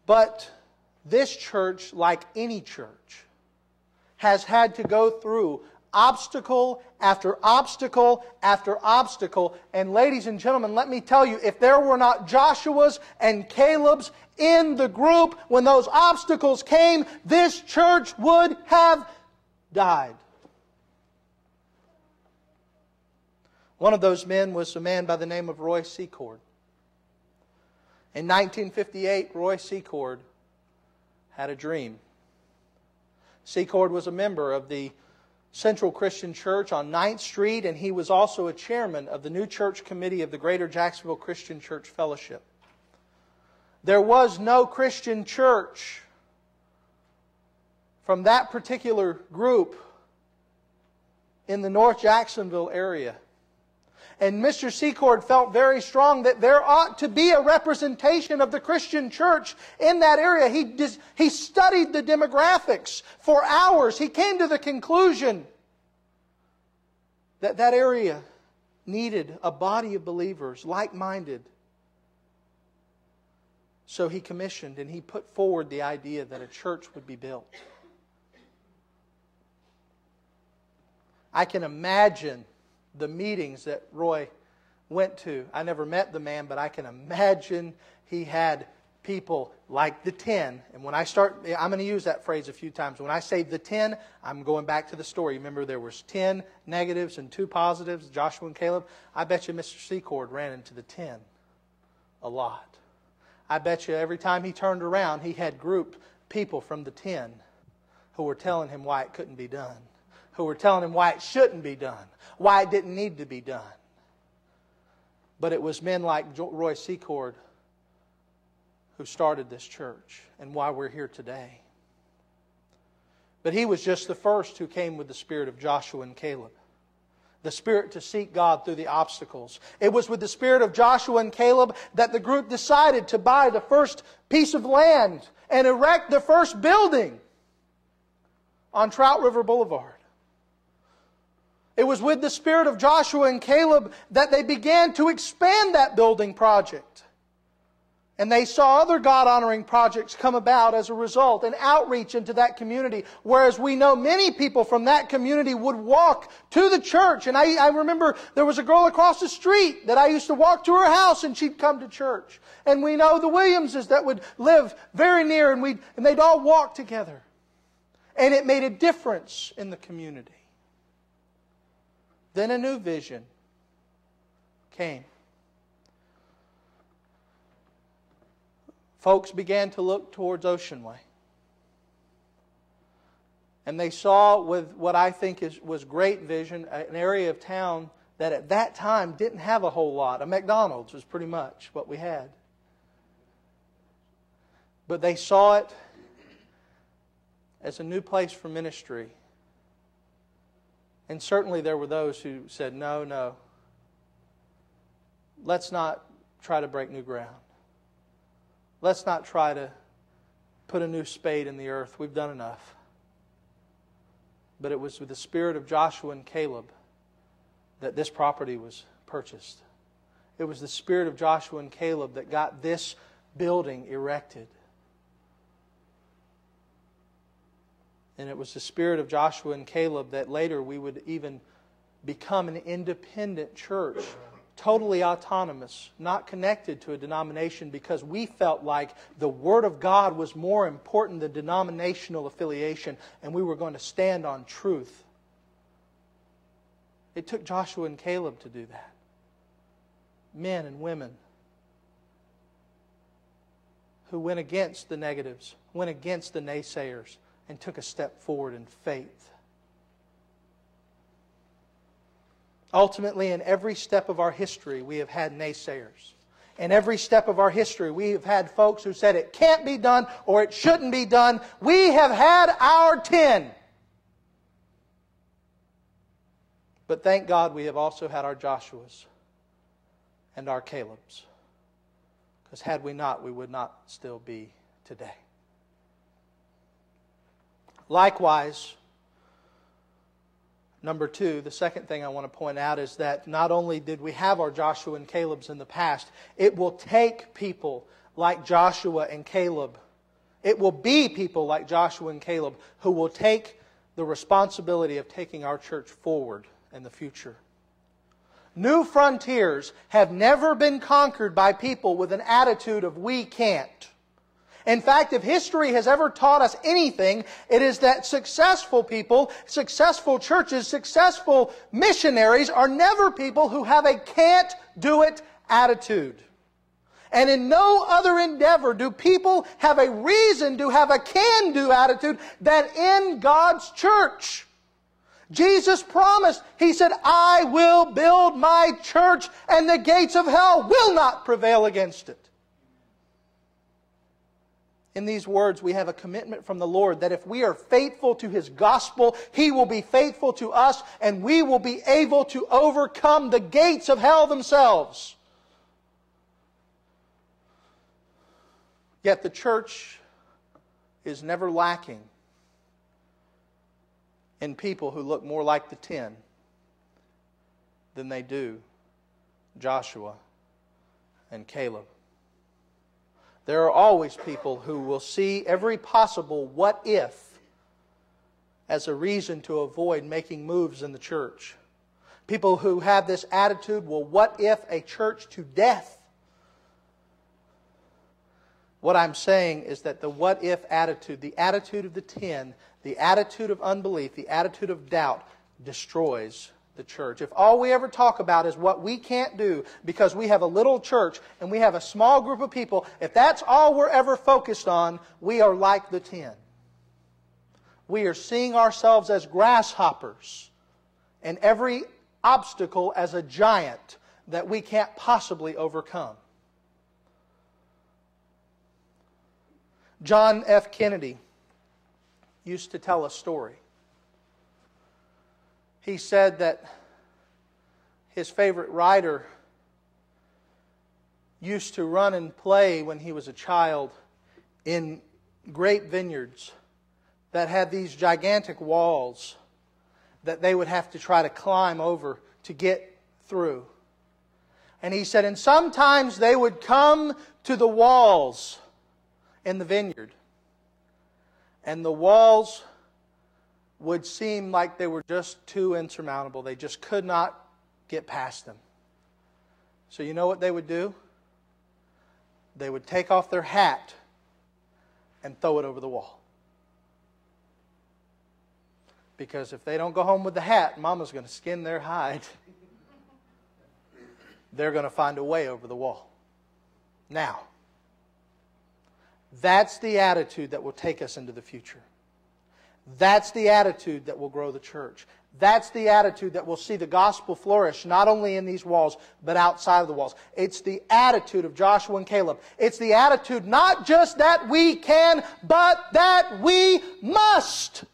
But this church, like any church, has had to go through obstacle after obstacle after obstacle. And ladies and gentlemen, let me tell you, if there were not Joshua's and Caleb's in the group when those obstacles came, this church would have died. One of those men was a man by the name of Roy Secord. In 1958, Roy Secord had a dream. Secord was a member of the Central Christian Church on 9th Street, and he was also a chairman of the New Church Committee of the Greater Jacksonville Christian Church Fellowship. There was no Christian church from that particular group in the North Jacksonville area. And Mr. Secord felt very strong that there ought to be a representation of the Christian church in that area. He studied the demographics for hours. He came to the conclusion that that area needed a body of believers, like-minded. So he commissioned and he put forward the idea that a church would be built. I can imagine the meetings that Roy went to. I never met the man, but I can imagine he had people like the 10. And when I'm going to use that phrase a few times. When I say the 10, I'm going back to the story. Remember, there was 10 negatives and 2 positives, Joshua and Caleb. I bet you Mr. Secord ran into the 10 a lot. I bet you every time he turned around, he had grouped people from the 10 who were telling him why it couldn't be done, who were telling him why it shouldn't be done, why it didn't need to be done. But it was men like Roy Secord who started this church and why we're here today. But he was just the first who came with the spirit of Joshua and Caleb. The spirit to seek God through the obstacles. It was with the spirit of Joshua and Caleb that the group decided to buy the first piece of land and erect the first building on Trout River Boulevard. It was with the spirit of Joshua and Caleb that they began to expand that building project. And they saw other God-honoring projects come about as a result, and outreach into that community. Whereas we know many people from that community would walk to the church. And I remember there was a girl across the street that I used to walk to her house and she'd come to church. And we know the Williamses that would live very near, and they'd all walk together. And it made a difference in the community. Then a new vision came. Folks began to look towards Ocean Way. And they saw with what I think was great vision, an area of town that at that time didn't have a whole lot. A McDonald's was pretty much what we had. But they saw it as a new place for ministry. And certainly there were those who said, no, let's not try to break new ground. Let's not try to put a new spade in the earth. We've done enough. But it was with the spirit of Joshua and Caleb that this property was purchased. It was the spirit of Joshua and Caleb that got this building erected. And it was the spirit of Joshua and Caleb that later we would even become an independent church, totally autonomous, not connected to a denomination, because we felt like the Word of God was more important than denominational affiliation, and we were going to stand on truth. It took Joshua and Caleb to do that. Men and women who went against the negatives, went against the naysayers, and took a step forward in faith. Ultimately, in every step of our history, we have had naysayers. In every step of our history, we have had folks who said it can't be done or it shouldn't be done. We have had our 10. But thank God we have also had our Joshuas and our Calebs. Because had we not, we would not still be today. Likewise, number 2, the second thing I want to point out is that not only did we have our Joshua and Calebs in the past, it will take people like Joshua and Caleb It will be people like Joshua and Caleb who will take the responsibility of taking our church forward in the future. New frontiers have never been conquered by people with an attitude of we can't. In fact, if history has ever taught us anything, it is that successful people, successful churches, successful missionaries are never people who have a can't do it attitude. And in no other endeavor do people have a reason to have a can-do attitude than in God's church. Jesus promised, He said, I will build my church and the gates of hell will not prevail against it. In these words, we have a commitment from the Lord that if we are faithful to His gospel, He will be faithful to us and we will be able to overcome the gates of hell themselves. Yet the church is never lacking in people who look more like the 10 than they do Joshua and Caleb. There are always people who will see every possible what if as a reason to avoid making moves in the church. People who have this attitude, well, what if a church to death? What I'm saying is that the what if attitude, the attitude of the 10, the attitude of unbelief, the attitude of doubt destroys the church. If all we ever talk about is what we can't do because we have a little church and we have a small group of people, if that's all we're ever focused on, we are like the 10. We are seeing ourselves as grasshoppers and every obstacle as a giant that we can't possibly overcome. John F. Kennedy used to tell a story. He said that his favorite writer used to run and play when he was a child in grape vineyards that had these gigantic walls that they would have to try to climb over to get through. And he said, and sometimes they would come to the walls in the vineyard, and the walls would seem like they were just too insurmountable. They just could not get past them. So you know what they would do? They would take off their hat and throw it over the wall. Because if they don't go home with the hat, Mama's going to skin their hide. They're going to find a way over the wall. Now, that's the attitude that will take us into the future. That's the attitude that will grow the church. That's the attitude that will see the gospel flourish, not only in these walls, but outside of the walls. It's the attitude of Joshua and Caleb. It's the attitude not just that we can, but that we must.